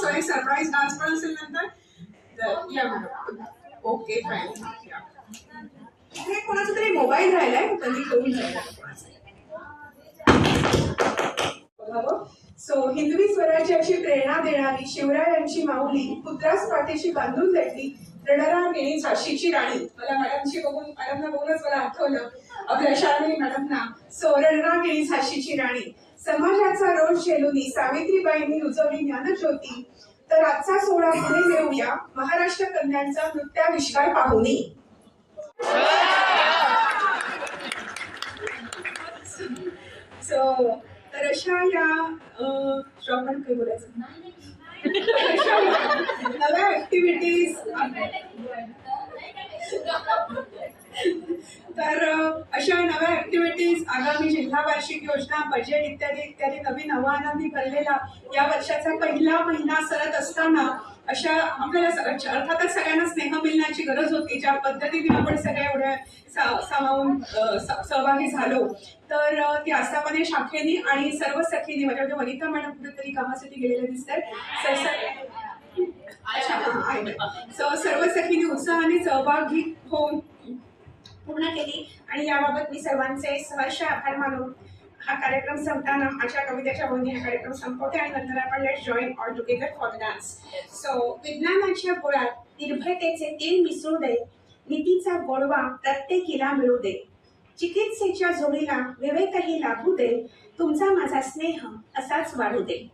So एक surprise dance पण असेल नंतर. या मॅडम. Okay fine. इथे कोणाचा तरी मोबाईल राहिलाय, त्यांनी घेऊन जायला कोणाचा. सो हिंदवी स्वराज्याची प्रेरणा देणारी शिवरायांची माऊली पुत्रास पाठीशी बांधून लढली रणरागिणी झाशीची राणी. मला मॅडमची बघून मॅडमना बघूनच मला आठवलं आपल्या शाळेत मॅडमना. सो रणरागिणी झाशीची राणी समाजाचा रोष झेलून सावित्रीबाईंनी रुजवली ज्ञानज्योती. तर आजचा सोहळा पुढे नेऊया महाराष्ट्र कन्यांचा नृत्याविष्कार पाहुणी. सो तर अशा या आपण काय बोलायचं नव्या ऍक्टिव्हिटीज. तर अशा नव्या ऍक्टिव्हिटीज आगामी जिल्हा वार्षिक योजना बजेट इत्यादी इत्यादी नवीन आव्हानांनी भरलेला या वर्षाचा पहिला महिना सरत असताना अशा आपल्याला अर्थातच सगळ्यांना स्नेह मिळण्याची गरज होती. ज्या पद्धतीने आपण सगळ्या एवढ्या सामावून सहभागी झालो तर ती आस्थापने शाखेने आणि सर्व सखीने माझ्या वनिता मॅडम कुठेतरी कामासाठी गेलेल्या दिसतात. सर्व सखीने उत्साहाने सहभागी होऊन पूर्ण केली आणि याबाबत मी सर्वांचे सहर्ष आभार मानून हा कार्यक्रम संपताना माझ्या कवितेच्या बोलणी हा कार्यक्रम संपवते आणि नंतर आपण let's join all together for the dance. So विज्ञानाच्या गोळात निर्भयतेचे तेल मिसळू दे, नीतीचा गोडवा प्रत्येकीला मिळू दे, चिकित्सेच्या जोडीला विवेकही लाभू दे, तुमचा माझा स्नेह असाच वाढू दे.